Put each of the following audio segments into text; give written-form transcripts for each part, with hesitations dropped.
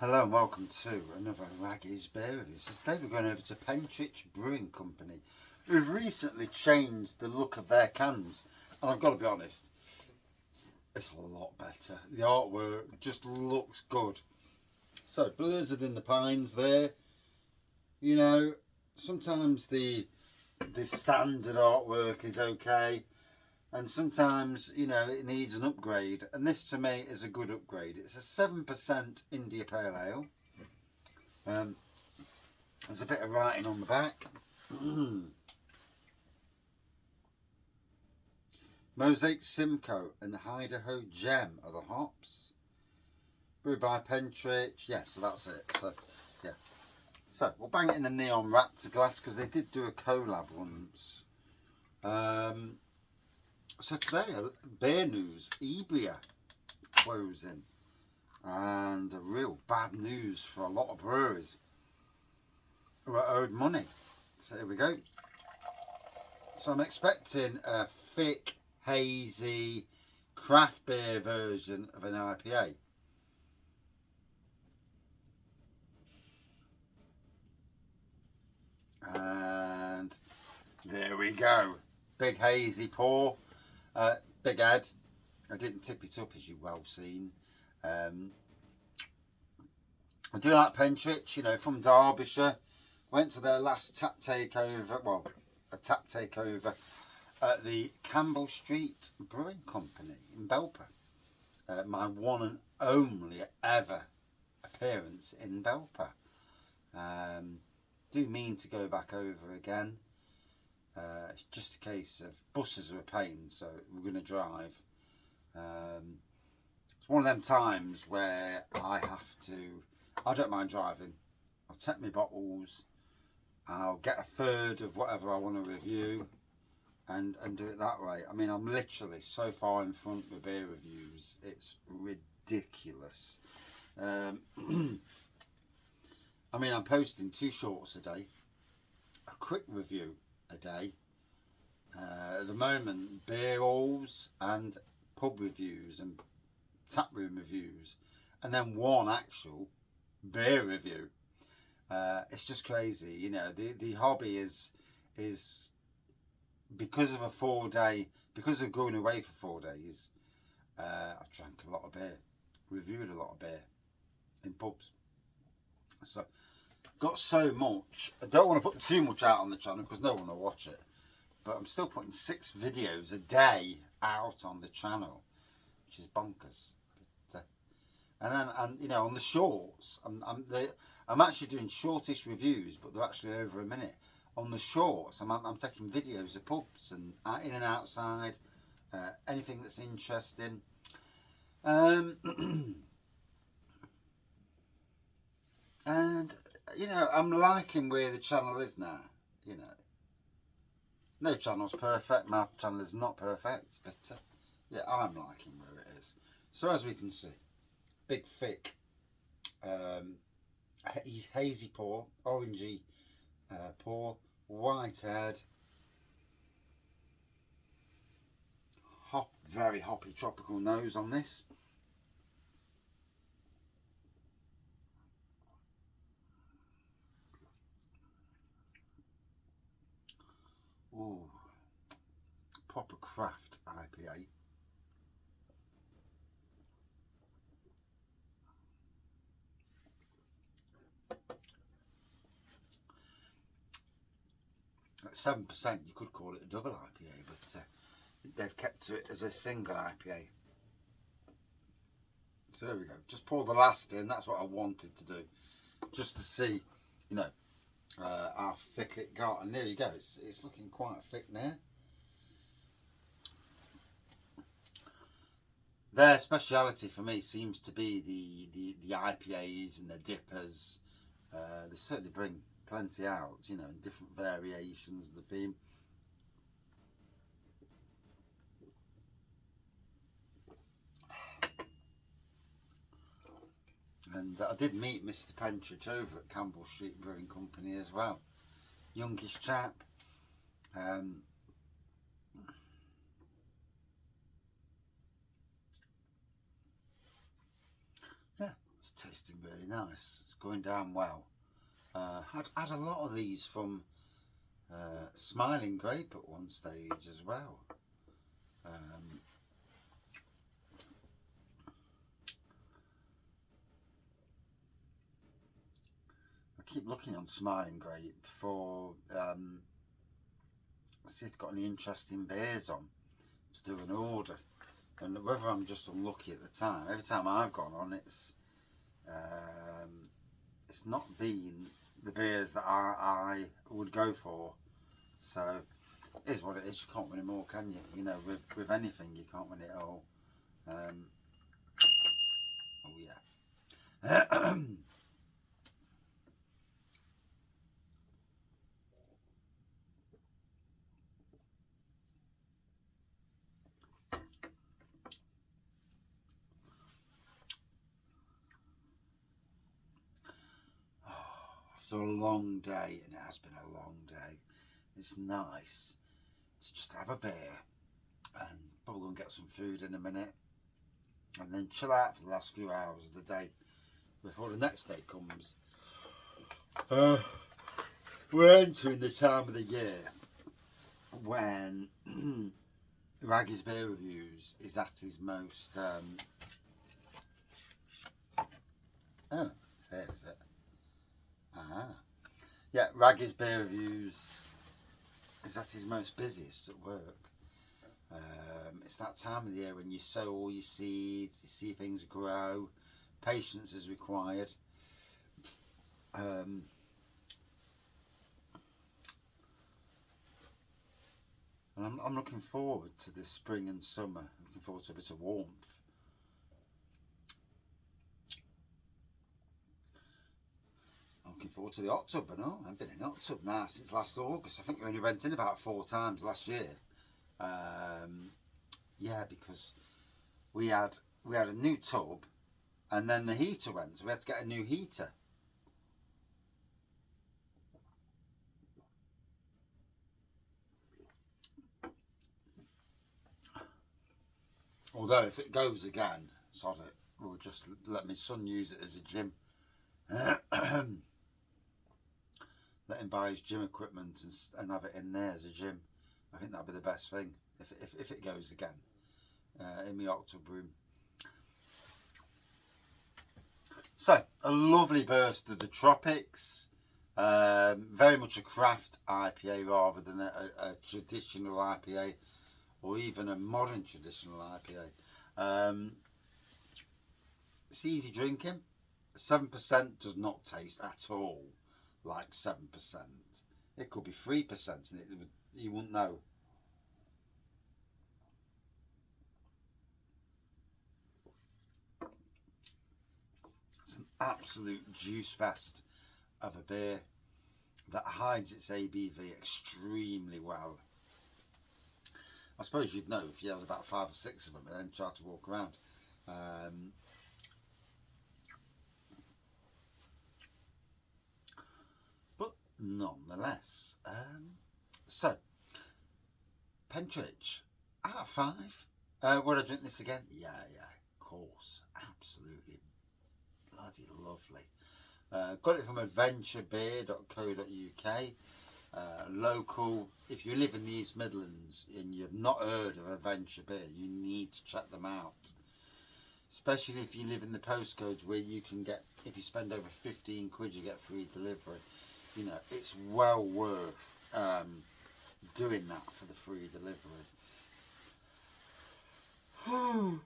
Hello and welcome to another Raggy's Beer Review. So today we're going over to Pentrich Brewing Company, who've recently changed the look of their cans. And I've got to be honest, it's a lot better. The artwork just looks good. So, Blizzard in the Pines there. You know, sometimes the standard artwork is okay. And sometimes, you know, it needs an upgrade. And this, to me, is a good upgrade. It's a 7% India Pale Ale. There's a bit of writing on the back. Mosaic Simcoe and Idaho Gem are the hops. Brewed by Pentrich. Yeah, so that's it. So, yeah. So, we'll bang it in a neon wrapped glass because they did do a collab once. So today, beer news, Ibria closing, and a real bad news for a lot of breweries who are owed money. So here we go. So I'm expecting a thick, hazy, craft beer version of an IPA. And there we go. Big hazy pour. Big Ed, I didn't tip it up as you've well seen. I do like Pentrich, you know, from Derbyshire. Went to their last tap takeover, well, a tap takeover at the Campbell Street Brewing Company in Belper. My one and only ever appearance in Belper. Do mean to go back over again. It's just a case of buses are a pain, so we're going to drive. It's one of them times where I don't mind driving. I'll take my bottles, I'll get a third of whatever I want to review and do it that way. I mean, I'm literally so far in front with beer reviews, it's ridiculous. I mean, I'm posting 2 shorts a day, a quick review a day. At the moment, beer hauls and pub reviews and tap room reviews, and then one actual beer review. It's just crazy, you know. The hobby is because of because of going away for 4 days. I drank a lot of beer, reviewed a lot of beer in pubs. So got so much. I don't want to put too much out on the channel because no one will watch it, but I'm still putting 6 videos a day out on the channel, which is bonkers. But, and you know, on the shorts, I'm actually doing shortish reviews, but they're actually over a minute. On the shorts, I'm taking videos of pubs and in and outside, anything that's interesting. And you know, I'm liking where the channel is now. You know, no channel's perfect. My channel is not perfect, but yeah, I'm liking where it is. So as we can see, big thick, hazy pour, orangey pour, white head, very hoppy tropical nose on this. Ooh, proper craft IPA. At 7%, you could call it a double IPA, but they've kept to it as a single IPA. So there we go. Just pour the last in. That's what I wanted to do, just to see, you know, how thick it got. And there you go. It's looking quite thick now. Their speciality for me seems to be the IPAs and the dippers. They certainly bring plenty out, you know, in different variations of the theme. And I did meet Mr. Pentrich over at Campbell Street Brewing Company as well. Youngish chap. Yeah, It's tasting really nice. It's going down well. Had a lot of these from Smiling Grape at one stage as well. I keep looking on Smiling Grape for see if it's got any interesting beers on to do an order, and whether I'm just unlucky at the time. Every time I've gone on, it's not been the beers that I would go for. So it is what it is. You can't win it all, can you? You know, with anything, you can't win it all. Oh yeah. After a long day, and it has been a long day, it's nice to just have a beer and probably go and get some food in a minute, and then chill out for the last few hours of the day before the next day comes. We're entering the time of the year when Raggy's Beer Reviews is at his most oh, it's there, is it? Yeah, Raggy's Beer Reviews is at his most busiest at work. It's that time of the year when you sow all your seeds, you see things grow, patience is required. And I'm looking forward to this spring and summer. I'm looking forward to a bit of warmth. Looking forward to the hot tub, but no, I've been in the hot tub now since last August. I think we only went in about 4 times last year. Yeah, because we had a new tub, and then the heater went, so we had to get a new heater. Although if it goes again, sod it, we'll just let my son use it as a gym. Let him buy his gym equipment and have it in there as a gym. I think that'd be the best thing if it goes again in my hot tub room. So a lovely burst of the tropics. Very much a craft IPA rather than a traditional IPA, or even a modern traditional IPA. It's easy drinking. 7% does not taste at all like 7%. It could be 3% and you wouldn't know. It's an absolute juice fest of a beer that hides its ABV extremely well. I suppose you'd know if you had about 5 or 6 of them and then tried to walk around. But nonetheless, so Pentrich, out of 5. Would I drink this again? Yeah, of course, absolutely, bloody lovely. Got it from adventurebeer.co.uk. Local. If you live in the East Midlands and you've not heard of Adventure Beer, you need to check them out. Especially if you live in the postcodes where you can get, if you spend over 15 quid, you get free delivery. You know, it's well worth doing that for the free delivery. Oh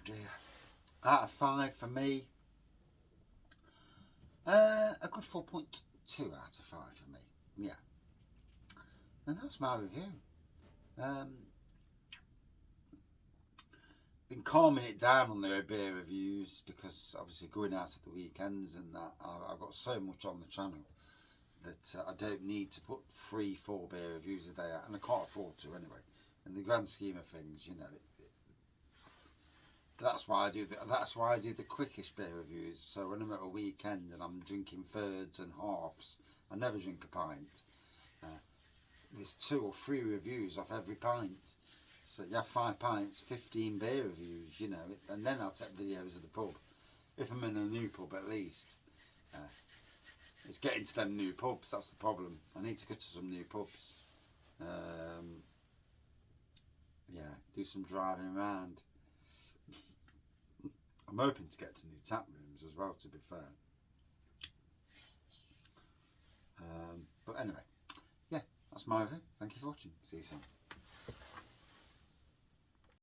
dear. Out of 5 for me. A good 4.2 out of 5 for me. Yeah. And that's my review. Been calming it down on the beer reviews because obviously going out at the weekends and that, I've got so much on the channel that I don't need to put 3-4 beer reviews a day out, and I can't afford to anyway. In the grand scheme of things, you know, that's why I do the quickest beer reviews. So when I'm at a weekend and I'm drinking thirds and halves, I never drink a pint. There's 2 or 3 reviews off every pint. So you have 5 pints, 15 beer reviews, you know, and then I'll take videos of the pub. If I'm in a new pub, at least. It's getting to them new pubs, that's the problem. I need to go to some new pubs. Yeah, do some driving around. I'm hoping to get to new tap rooms as well, to be fair. But anyway, yeah, that's my review. Thank you for watching. See you soon.